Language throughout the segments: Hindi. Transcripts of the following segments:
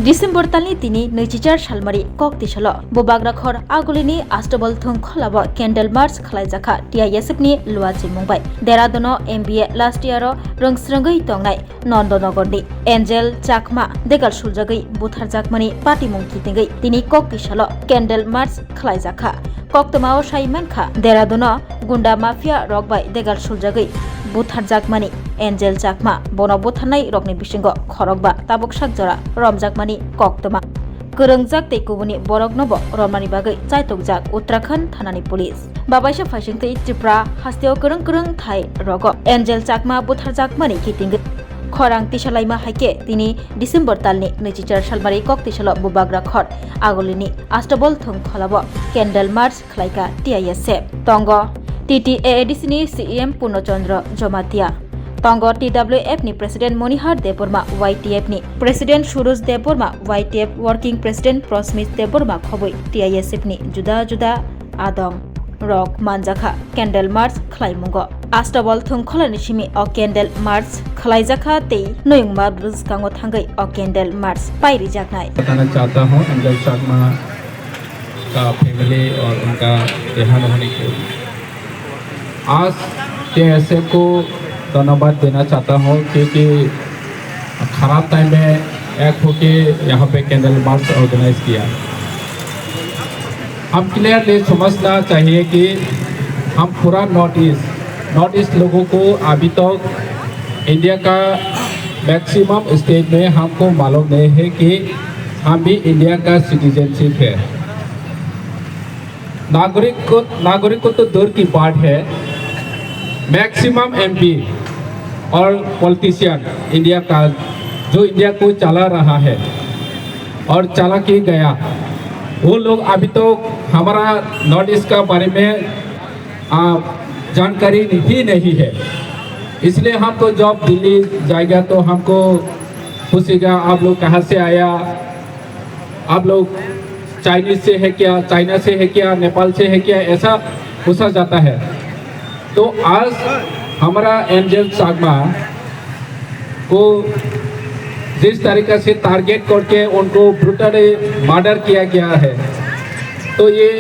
डिसेम्बर तालनि तिनि 2004 सालमारि कक्तिसल बोबाग्राखर आगुलिनि आस्टबल थुंखलाब केन्डेल मार्च खालायजाखा टिआइएसएफनि लुवाचि मुंबाय देरादुनो एमबिए लास्ट इयार रोंस्रोंगै तंनाय नन्दनगरनि एन्जेल चाकमा देगाल सुलजागै बुथारजाकमानि पार्टी मुंखितिंगै तिनि कक्तिसल केन्डेल मार्च खालायजाखा कक्तमाव साइमानखा देरादुनो गुन्डा माफिया रकबाय देगाल सुलजागै बुथारजाकमानि एन्जेल चाकमा बन बुथारनाय रकनि बिसिंगो खरकबा ताबुक साकजरा रमजाकमानि कक्तमा गोरोंजाक तेकुबुनि बरक नब रमनानि बागै चाइतकजाक उत्तराखंड थानानि पुलिस बाबाइसा फाइसिंथै त्रिपुरा हास्तेव गोरों थाइ रग एन्जेल चाकमा बुथारजाकमानि कितिंगै खरां तिसालाइमा हाइके तिनि डिसेम्बर तालनि 2004 सालमारि कक्तिसल बुबाग्रा खर आगलिनि आस्टबल थुंखलाब केन्डेल मार्च खालायका टिआइएसएफ तंग टीटीएडीसी सीएम पूर्णचंद्र जमातिया तंग टीडब्ल्यूएफ नि प्रेसिडेंट मणिहार देबबर्मा वाईटीएफ नि president Suruj Debbarma YTF working president Prasmit Debbarma खबै टीआईएसएफ नि जुदा जुदा आदम रक मानजाखा केन्डेल मार्च खलायमुंगो आस्टबल थुंखलानि सिमी अ केन्डेल मार्च खलायजाखा ते नयंगमा ब्रुजकांगो थांगै अ केन्डेल मार्च पायरी जागनाय बताना चाहता हूं एंजेल चाकमा का फैमिली और उनका देहांत होने को आज टीआईएसएफ को धन्यवाद देना चाहता हूँ क्योंकि खराब टाइम में एक होके यहाँ पे कैंडल मार्च ऑर्गेनाइज किया। हम क्लियरली समझना चाहिए कि हम पूरा नॉर्थ ईस्ट लोगों को अभी तक इंडिया का मैक्सिमम स्टेट में हमको मालूम नहीं है कि हम भी इंडिया का सिटीजनशिप है। नागरिक को तो दूर की बात है, मैक्सिमम एमपी और पॉलिटिशियन इंडिया का जो इंडिया को चला रहा है और चला के गया, वो लोग अभी तो हमारा नॉर्थ ईस्ट का बारे में जानकारी ही नहीं है। इसलिए हमको जब दिल्ली जाएगा तो हमको पूछेगा आप लोग कहाँ से आया, आप लोग चाइनीज से है क्या, चाइना से है क्या, नेपाल से है क्या, ऐसा पूछा जाता है। तो आज हमारा एंजेल चाकमा को जिस तरीके से टारगेट करके उनको ब्रूटली मर्डर किया गया है, तो ये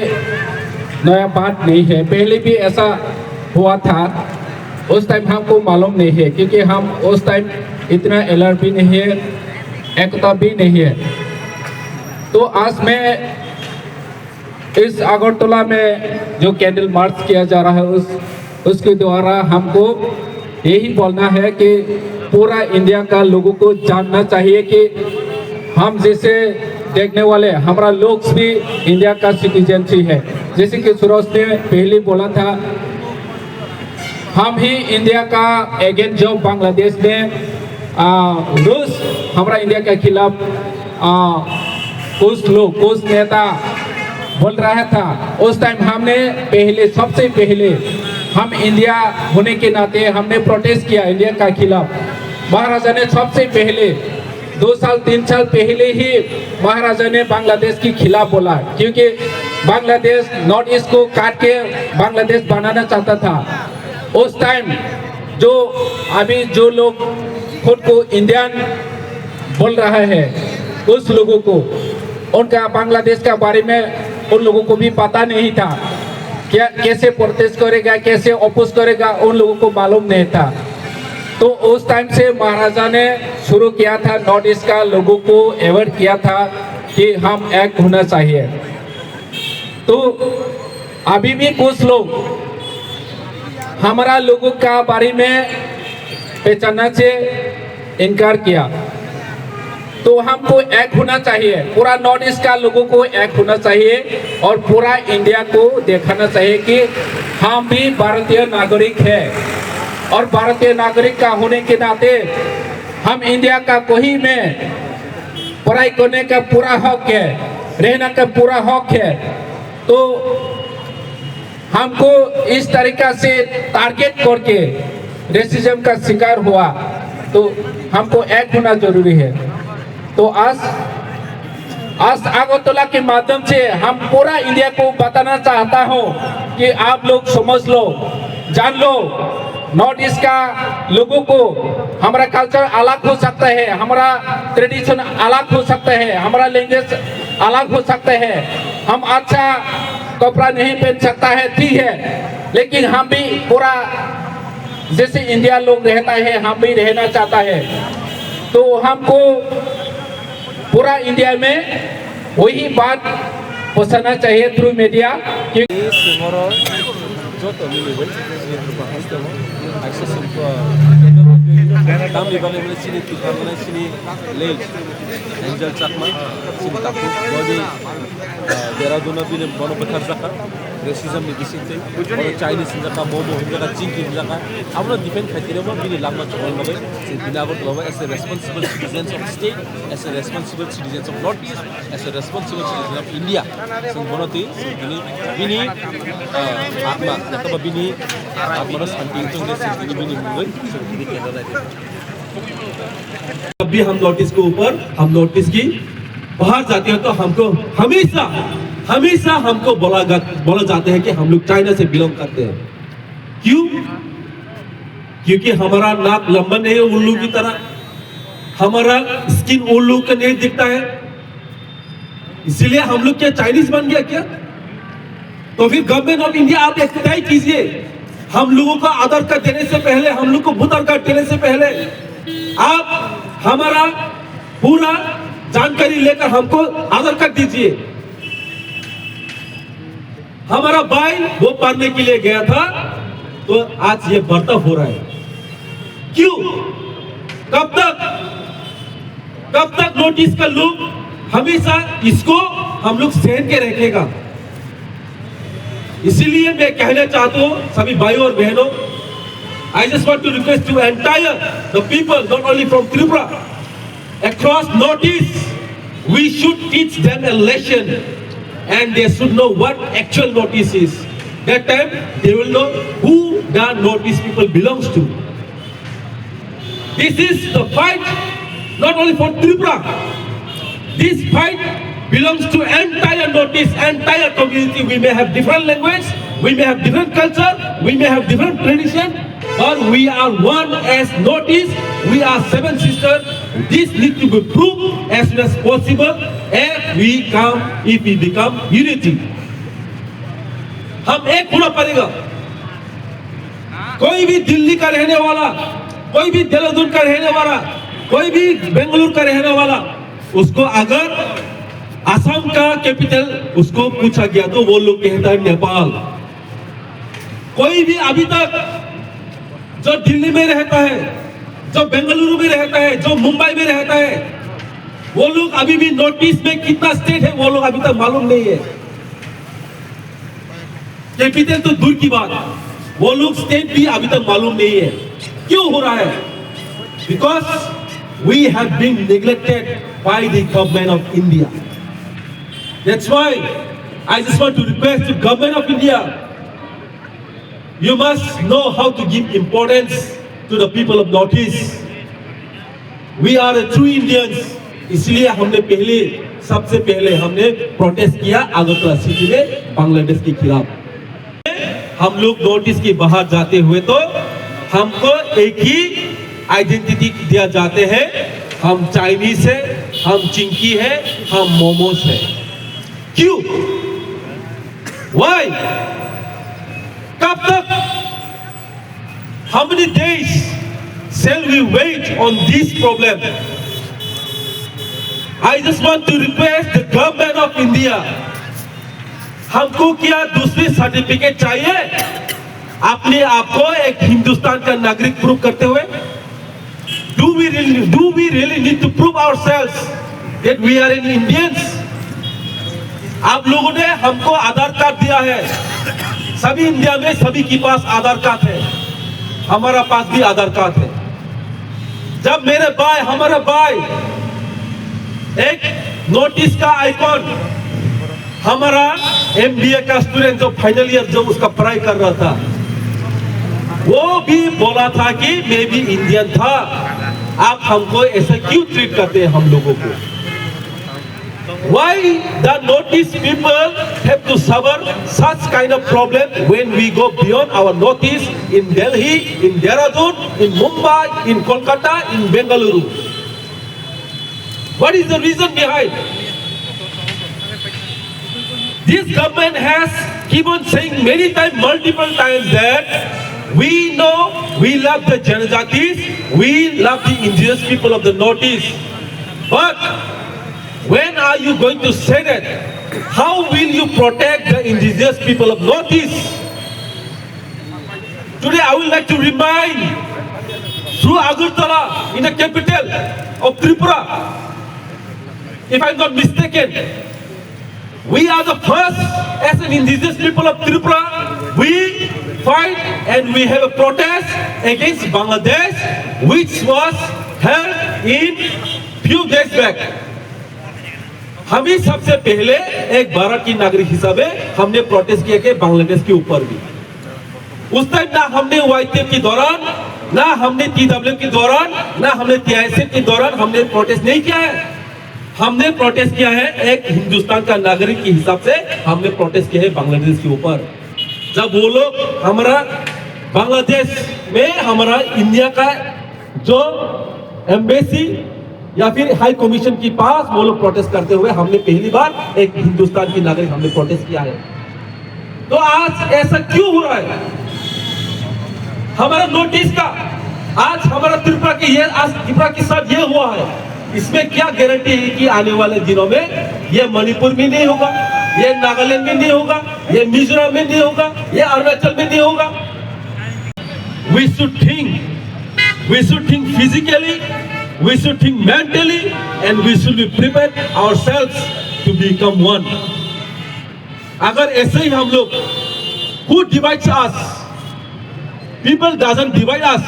नया बात नहीं है। पहले भी ऐसा हुआ था, उस टाइम हमको मालूम नहीं है क्योंकि हम उस टाइम इतना अलर्ट भी नहीं है, एकता भी नहीं है। तो आज मैं इस अगरतला में जो कैंडल मार्च किया जा रहा है उसके द्वारा हमको यही बोलना है कि पूरा इंडिया का लोगों को जानना चाहिए कि हम जैसे देखने वाले हमारा लोग भी इंडिया का सिटीजनशिप है। जैसे कि सुरोज ने पहले बोला था, हम ही इंडिया का एजेंट जो बांग्लादेश में रूस हमारा इंडिया के खिलाफ कुछ नेता बोल रहा था, उस टाइम हमने सबसे पहले हम इंडिया होने के नाते हमने प्रोटेस्ट किया इंडिया का खिलाफ। महाराजा ने सबसे पहले 2 साल 3 साल पहले ही महाराजा ने बांग्लादेश के खिलाफ बोला, क्योंकि बांग्लादेश नॉर्थ ईस्ट को काट के बांग्लादेश बनाना चाहता था। उस टाइम अभी जो लोग खुद को इंडियन बोल रहा है, उस लोगों को उनका बांग्लादेश का बारे में उन लोगों को भी पता नहीं था, क्या कैसे प्रोटेस्ट करेगा, कैसे अपोज करेगा, उन लोगों को मालूम नहीं था। तो उस टाइम से महाराजा ने शुरू किया था, नॉर्थ ईस्ट का लोगों को अवेयर किया था कि हम एक होना चाहिए। तो अभी भी कुछ लोग हमारा लोगों का बारे में पहचानने से इनकार किया। तो हमको एक होना चाहिए, पूरा नॉर्थ ईस्ट का लोगों को एक होना चाहिए और पूरा इंडिया को दिखाना चाहिए कि हम भी भारतीय नागरिक है और भारतीय नागरिक का होने के नाते हम इंडिया का कोई में पढ़ाई करने का पूरा हक है, रहने का पूरा हक है। तो हमको इस तरीका से टारगेट करके रेसिज्म का शिकार हुआ, तो हमको एक होना जरूरी है। तो आज अगरतला के माध्यम से हम पूरा इंडिया को बताना चाहता हूं कि आप लोग समझ लो, जान लो नॉर्थ ईस्ट का लोगों को हमारा कल्चर अलग हो सकता है, हमारा ट्रेडिशन अलग हो सकता है, हमारा लैंग्वेज अलग हो सकता है, हम अच्छा कपड़ा नहीं पहन सकता है, ठीक है, लेकिन हम भी पूरा जैसे इंडिया लोग रहता है हम भी रहना चाहता है। तो हमको पूरा इंडिया में वही बात पहुंचाना चाहिए थ्रू मीडिया कि Kami balik sini kita mana sini late Angel Chakma sini tapu body Deraduna bile bono bekhar jaka racism ni disinte bono Chinese jaka momo jaka chinki jaka amra defend khaitire mo bile lama chol mabe se bilagot loba as a responsible citizens of state, as a responsible citizens of North East, as a responsible citizen of India so bono ti bini atma jaka bini atma santi tung se bini mungoi so bini Canada जब भी हम नोटिस के ऊपर हम नोटिस की बाहर जाते हैं तो हमको हमेशा हमको बोला जाता है कि हम लोग चाइना से बिलोंग करते हैं। क्यों? क्योंकि हमारा नाक लंबा नहीं है उल्लू की तरह, हमारा स्किन उल्लू का नहीं दिखता है, इसीलिए हम लोग क्या चाइनीज बन गया क्या? तो फिर गवर्नमेंट ऑफ इंडिया आप एक तय कीजिए, हम लोगों को आधार कार्ड देने से पहले, हम लोग को वोटर कार्ड देने से पहले आप हमारा पूरा जानकारी लेकर हमको आधार कार्ड दीजिए। हमारा भाई वो पढ़ने के लिए गया था तो आज ये बर्ताव हो रहा है। क्यों? कब तक नोटिस का लोग हमेशा इसको हम लोग सहन के रखेगा। इसीलिए मैं कहना चाहता हूं सभी भाइयों और बहनों, I just want to request to entire the people, not only from Tripura, across Northeast, we should teach them a lesson, and they should know what actual Northeast is. That time they will know who the Northeast people belongs to. This is the fight, not only for Tripura. This fight belongs to entire Northeast, entire community. We may have different language, we may have different culture, we may have different tradition, but we are one as Northeast. We are seven sisters. This needs to be proved as soon as possible if we become unity. हम एक होना पड़ेगा। कोई भी दिल्ली का रहने वाला, कोई भी देहरादून का रहने वाला, कोई भी बेंगलुरु का रहने वाला, उसको अगर असम का कैपिटल उसको पूछा गया तो वो लोग कहता है नेपाल। कोई भी अभी तक जो दिल्ली में रहता है, जो बेंगलुरु में रहता है, जो मुंबई में रहता है, वो लोग अभी भी नॉर्थ ईस्ट में कितना स्टेट है वो लोग अभी तक मालूम नहीं है। कैपिटल तो दूर की बात, वो लोग स्टेट भी अभी तक मालूम नहीं है। क्यों हो रहा है? Because we have been neglected by the government of India. That's why I just want to request the government of India, you must know how to give importance to the people of Northeast. We are the true Indians. इसलिए हमने सबसे पहले हमने प्रोटेस्ट किया आगरतला सिटी में बांग्लादेश के खिलाफ। हम लोग नॉर्थ ईस्ट के बाहर जाते हुए तो हमको एक ही आइडेंटिटी दिया जाते हैं, हम चाइनीज है, हम चिंकी है, हम मोमोस है। क्यों? Why? कब तक? How many days shall we wait on this problem? I just want to request the government of India, हमको क्या दूसरी सर्टिफिकेट चाहिए अपने आप को एक हिंदुस्तान का नागरिक प्रूव करते हुए? Do we really need to prove ourselves that we are an Indians? आप लोगों ने हमको आधार कार्ड दिया है, सभी इंडिया में सभी के पास आधार कार्ड है, हमारा पास भी आधार कार्ड है। जब हमारा भाई एक नोटिस का आइकॉन, हमारा एमबीए का स्टूडेंट जो फाइनल ईयर जो उसका पढ़ाई कर रहा था, वो भी बोला था कि मैं भी इंडियन था, आप हमको ऐसे क्यों ट्रीट करते हैं हम लोगों को? Why the Northeast people have to suffer such kind of problem when we go beyond our Northeast in Delhi, in Dehradun, in Mumbai, in Kolkata, in Bengaluru? What is the reason behind? This government has keep on saying many times, multiple times that we know we love the Janajatis, we love the indigenous people of the Northeast. But when are you going to say that? How will you protect the indigenous people of Northeast? Today I would like to remind through Agartala in the capital of Tripura, if I'm not mistaken, we are the first as an indigenous people of Tripura, we fight and we have a protest against Bangladesh which was held in few days back. हम ही सबसे पहले एक भारत की नागरिक हिसाबे हमने प्रोटेस्ट किया कि बांग्लादेश के ऊपर भी उस टाइम ना हमने वाईटीएफ के दौरान, ना हमने टीडब्ल्यू के दौरान, ना हमने टीआईएसएफ के दौरान हमने प्रोटेस्ट नहीं किया है। हमने प्रोटेस्ट किया है एक हिंदुस्तान का नागरिक के हिसाब से हमने प्रोटेस्ट किया है बांग्लादेश के ऊपर। जब वो लोग हमारा बांग्लादेश में हमारा इंडिया का जो एम्बेसी या फिर हाई कमीशन के पास वो लोग प्रोटेस्ट करते हुए हमने पहली बार एक हिंदुस्तान की नागरिक हमने प्रोटेस्ट किया है। तो आज ऐसा क्यों हो रहा है? हमारा नोटिस का आज हमारा त्रिपुरा के ये आज त्रिपुरा के साथ ये हुआ है, इसमें क्या गारंटी है कि आने वाले दिनों में ये मणिपुर में नहीं होगा, ये नागालैंड में नहीं होगा, ये मिजोरम में नहीं होगा, ये अरुणाचल में नहीं होगा। We should think physically, we should think mentally, and we should be prepared ourselves to become one. अगर ऐसे ही हम लोग, who divides us? People doesn't divide us.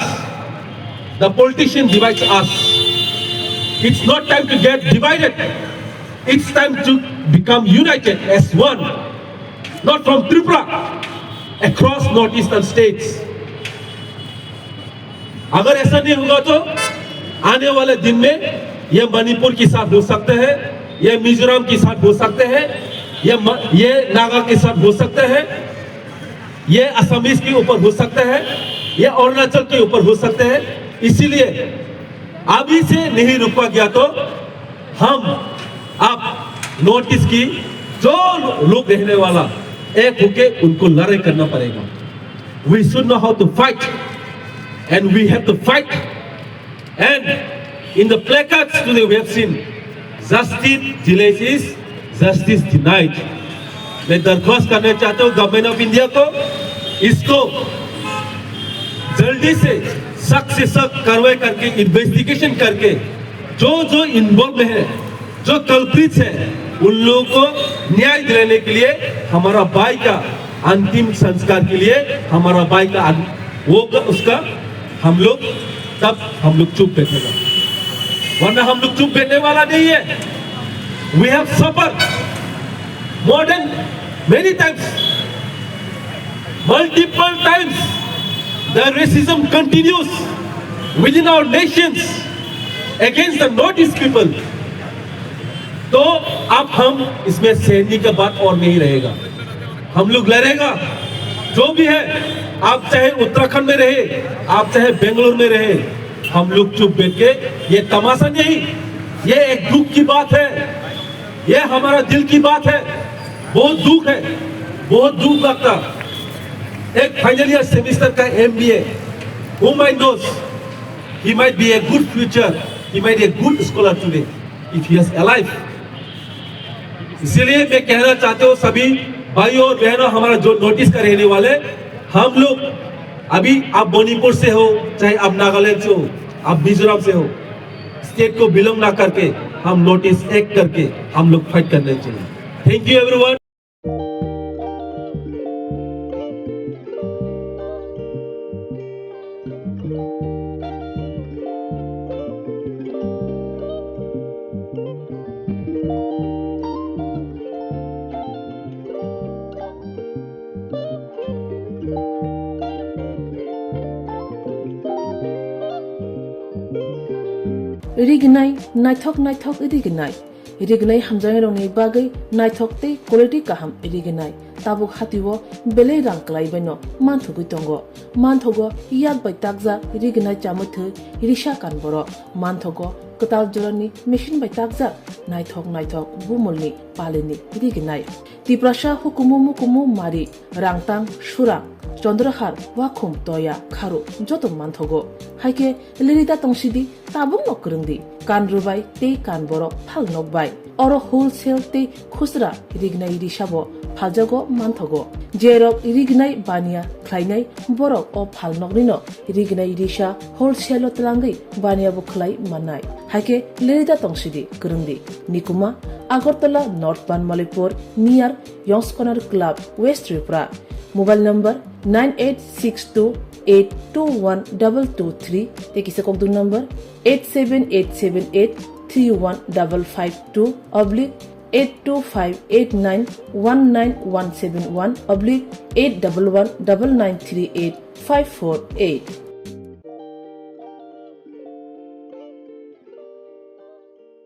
The politician divides us. It's not time to get divided. It's time to become united as one. Not from Tripura, across northeastern states. अगर ऐसा नहीं होगा तो आने वाले दिन में ये मणिपुर के साथ हो सकते हैं, ये मिजोरम के साथ हो सकते हैं, ये नागा के साथ हो सकते हैं, ये असमीज के ऊपर हो सकते हैं, ये अरुणाचल के ऊपर हो सकते हैं। इसीलिए अभी से नहीं रुका गया तो हम अब नोटिस की जो लोग रहने वाला एक होके उनको लड़ाई करना पड़ेगा। We should know how to fight and we have to fight. And in the placards today we have seen justice delayed is justice denied. मैं दरख्वास्त करना चाहता हूँ गवर्नमेंट ऑफ इंडिया को, इसको जल्दी से सख्त से सख्त कार्रवाई करके इन्वेस्टिगेशन करके जो इन्वॉल्व है, जो कल्प्रिट्स है, उन लोगों को न्याय दिलाने के लिए हमारा भाई का अंतिम संस्कार के लिए हमारा भाई का वो उसका हम लोग चुप बैठेगा, वरना हम लोग चुप बैठने वाला नहीं है। We have suffered more than many times, multiple times. The racism continues within our nations against the Northeast people. तो अब हम इसमें सहने का बात और नहीं रहेगा, हम लोग लड़ेगा। जो भी है, आप चाहे उत्तराखंड में रहे, आप चाहे बेंगलुरु में रहे, हम लोग चुप बैठ के, ये तमाशा नहीं, ये एक दुख की बात है, ये हमारा दिल की बात है। बहुत दुख है, बहुत दुख लगता। एक फाइनल ईयर सेमेस्टर का MBA, whom I knows, he might be a good future, he might be a good scholar today if he is alive. इसीलिए मैं कहना चाहता हूँ सभी भाइयों और बहनों, हमारा जो नोटिस का रहने वाले, हम लोग अभी आप मणिपुर से हो, चाहे आप नागालैंड से हो, आप मिजोरम से हो, स्टेट को बिलोंग ना करके हम नोटिस एक करके हम लोग फाइट करने चाहिए। Thank you everyone. Iriginai, Nighthawk, Idiginai. रिगनाय हामजानाय रंनि बागै नायथकते क्वालिटी काहाम रिगनाय ताबुक हातिwo बेले रां क्लाइबायनो मानथुगै दंगो मानथगो याक बाय ताकजा रिगनाय चामथो रिसा कानबरो मानथगो कताल जरनि मेशिन बाय ताकजा नायथक बुमलनि पालेनि रिगनाय तिप्रासा हुकुमु मुकुमु मारि रांतां सुरां चंद्रहार वाखुम तोया खारु जतो मानथगो हाइके लिरिदा तंसिदि ताबुक नकरंदि कानरुबाय ते कानबरो फाल नकबाय अरो होलसेल ते खुसरा रिगनाय रिसाबो फालजागो मानथगो जेरक रिगनाय बानिया ख्लाइनाय बरक अ फाल नकनिनो रिगनाय रिसा होलसेल तलांगै बानियाबो ख्लाइ मानाय हाइके लिरिदा तंसिदि करंदि निकुमा Agartala north Banamalipur near young's corner club west Tripura mobile number 9862821223 तेकिसे कोकदु नंबर 87878831552 /8258919171811993854 8